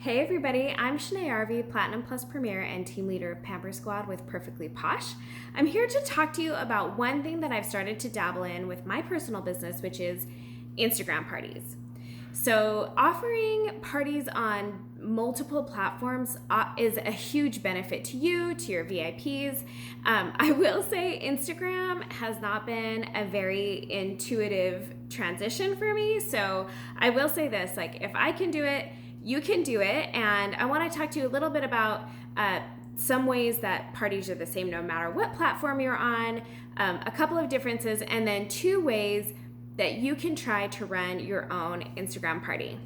Hey everybody, I'm Shanae Arvey, Platinum Plus Premier and Team Leader of Pamper Squad with Perfectly Posh. I'm here to talk to you about one thing that I've started to dabble in with my personal business, which is Instagram parties. So offering parties on multiple platforms is a huge benefit to you, to your VIPs. I will say Instagram has not been a very intuitive transition for me. So I will say this, if I can do it, you can do it. And I want to talk to you a little bit about some ways that parties are the same no matter what platform you're on, a couple of differences, and then 2 ways that you can try to run your own Instagram party.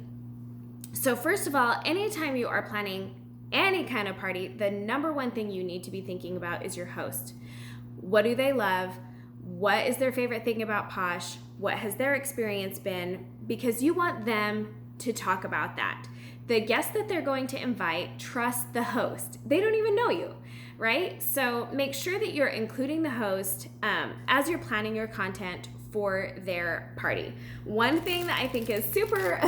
So first of all, anytime you are planning any kind of party, the number one thing you need to be thinking about is your host. What do they love? What is their favorite thing about Posh? What has their experience been? Because you want them to talk about that. The guests that they're going to invite trust the host. They don't even know you, right? So make sure that you're including the host as you're planning your content for their party. One thing that I think is super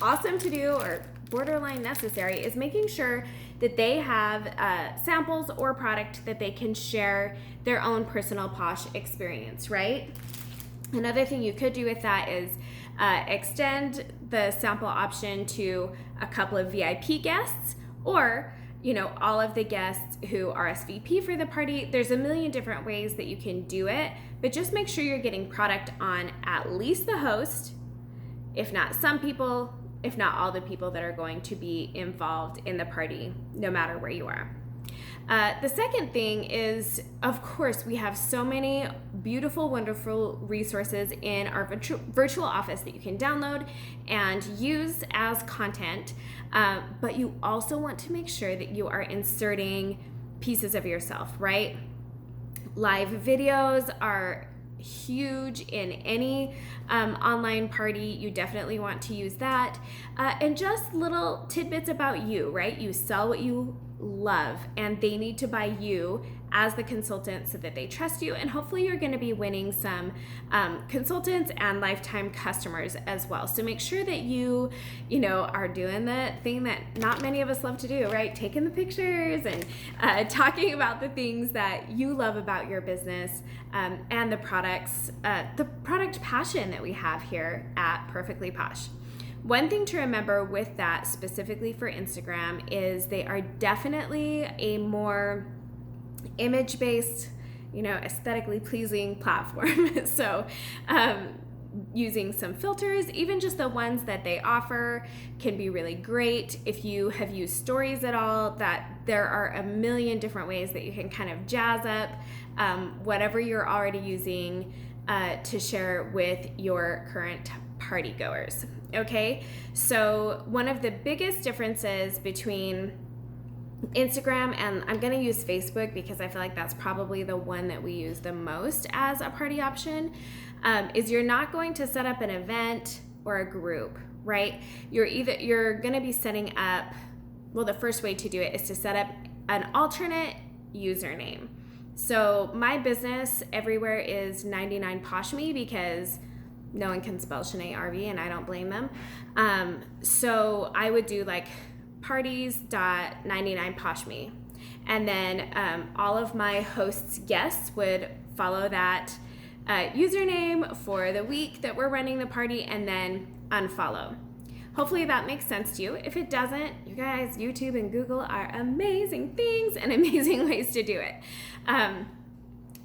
awesome to do or borderline necessary is making sure that they have samples or product that they can share their own personal Posh experience, right? Another thing you could do with that is extend the sample option to a couple of VIP guests or all of the guests who RSVP for the party. There's a million different ways that you can do it, but just make sure you're getting product on at least the host, if not some people, if not all the people that are going to be involved in the party, no matter where you are. The second thing is, of course, we have so many beautiful, wonderful resources in our virtual office that you can download and use as content, but you also want to make sure that you are inserting pieces of yourself, right? Live videos are huge in any online party. You definitely want to use that. And just little tidbits about you, right? You sell what you love and they need to buy you as the consultant so that they trust you, and hopefully you're going to be winning some consultants and lifetime customers as well. So make sure that you are doing the thing that not many of us love to do, right? Taking the pictures and talking about the things that you love about your business and the products, the product passion that we have here at Perfectly Posh. One thing to remember with that specifically for Instagram is they are definitely a more image-based, aesthetically pleasing platform. So using some filters, even just the ones that they offer, can be really great. If you have used stories at all, that there are a million different ways that you can kind of jazz up whatever you're already using to share with your current party goers. Okay, so one of the biggest differences between Instagram, and I'm going to use Facebook because I feel like that's probably the one that we use the most as a party option, is you're not going to set up an event or a group, right? You're going to be setting up, well, the first way to do it is to set up an alternate username. So my business everywhere is 99poshme because no one can spell Shanae Arvey, and I don't blame them. So I would do parties.99poshme. And then all of my hosts' guests would follow that username for the week that we're running the party and then unfollow. Hopefully that makes sense to you. If it doesn't, you guys, YouTube and Google are amazing things and amazing ways to do it.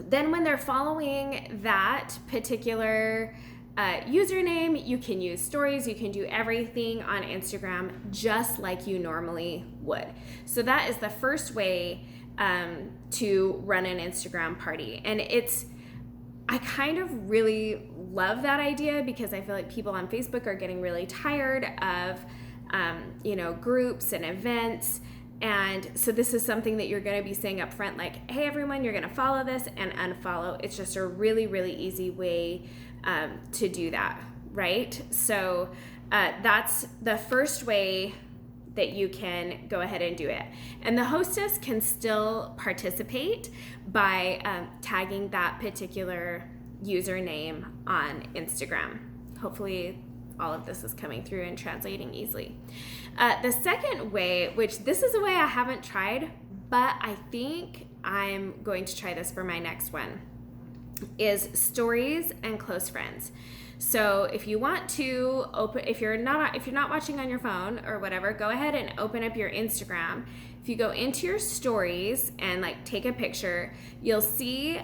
Then when they're following that particular username, you can use stories, you can do everything on Instagram just like you normally would. So that is the first way to run an Instagram party. And I kind of really love that idea because I feel like people on Facebook are getting really tired of groups and events. And so this is something that you're going to be saying up front, like, hey everyone, you're going to follow this and unfollow. It's just a really, really easy way to do that, right? So that's the first way that you can go ahead and do it. And the hostess can still participate by tagging that particular username on Instagram. Hopefully all of this is coming through and translating easily. The second way, which this is a way I haven't tried, but I think I'm going to try this for my next one, is stories and close friends. So if you want to if you're not watching on your phone or whatever, go ahead and open up your Instagram. If you go into your stories and like take a picture, you'll see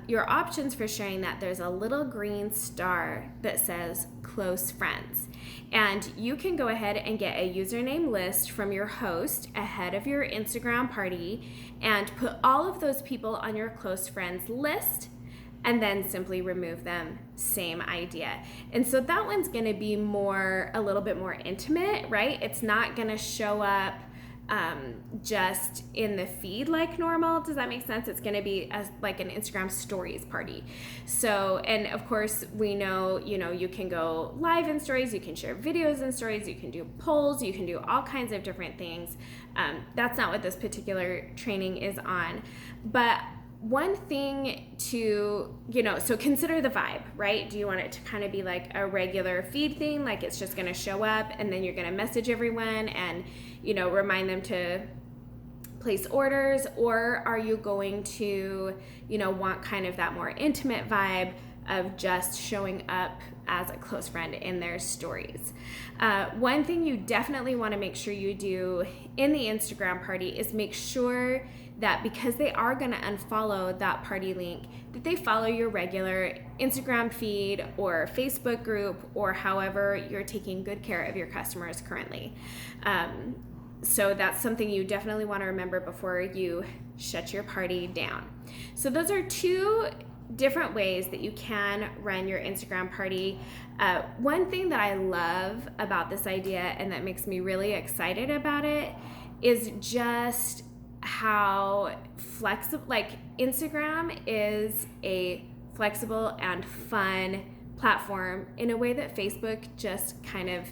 your options for sharing that. There's a little green star that says close friends. And you can go ahead and get a username list from your host ahead of your Instagram party and put all of those people on your close friends list, and then simply remove them. Same idea. And so that one's gonna be a little bit more intimate, right? It's not gonna show up just in the feed like normal. Does that make sense? It's gonna be like an Instagram stories party. So, and of course we know, you can go live in stories, you can share videos in stories, you can do polls, you can do all kinds of different things. That's not what this particular training is on. But one thing to, so consider the vibe, right? Do you want it to kind of be like a regular feed thing, like it's just going to show up and then you're going to message everyone and, remind them to place orders? Or are you going to, want kind of that more intimate vibe of just showing up as a close friend in their stories? One thing you definitely want to make sure you do in the Instagram party is make sure that because they are going to unfollow that party link, that they follow your regular Instagram feed or Facebook group or however you're taking good care of your customers currently. So that's something you definitely want to remember before you shut your party down. So those are two different ways that you can run your Instagram party. One thing that I love about this idea and that makes me really excited about it is just how flexible, like Instagram is a flexible and fun platform in a way that Facebook just kind of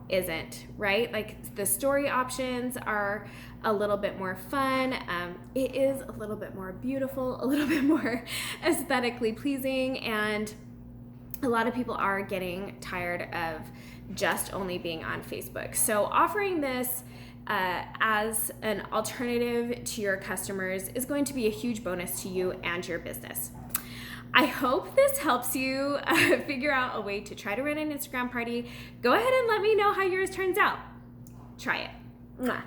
isn't, right? Like the story options are a little bit more fun. It is a little bit more beautiful, a little bit more aesthetically pleasing, and a lot of people are getting tired of just only being on Facebook. So offering this as an alternative to your customers is going to be a huge bonus to you and your business. I hope this helps you figure out a way to try to run an Instagram party. Go ahead and let me know how yours turns out. Try it. Mwah.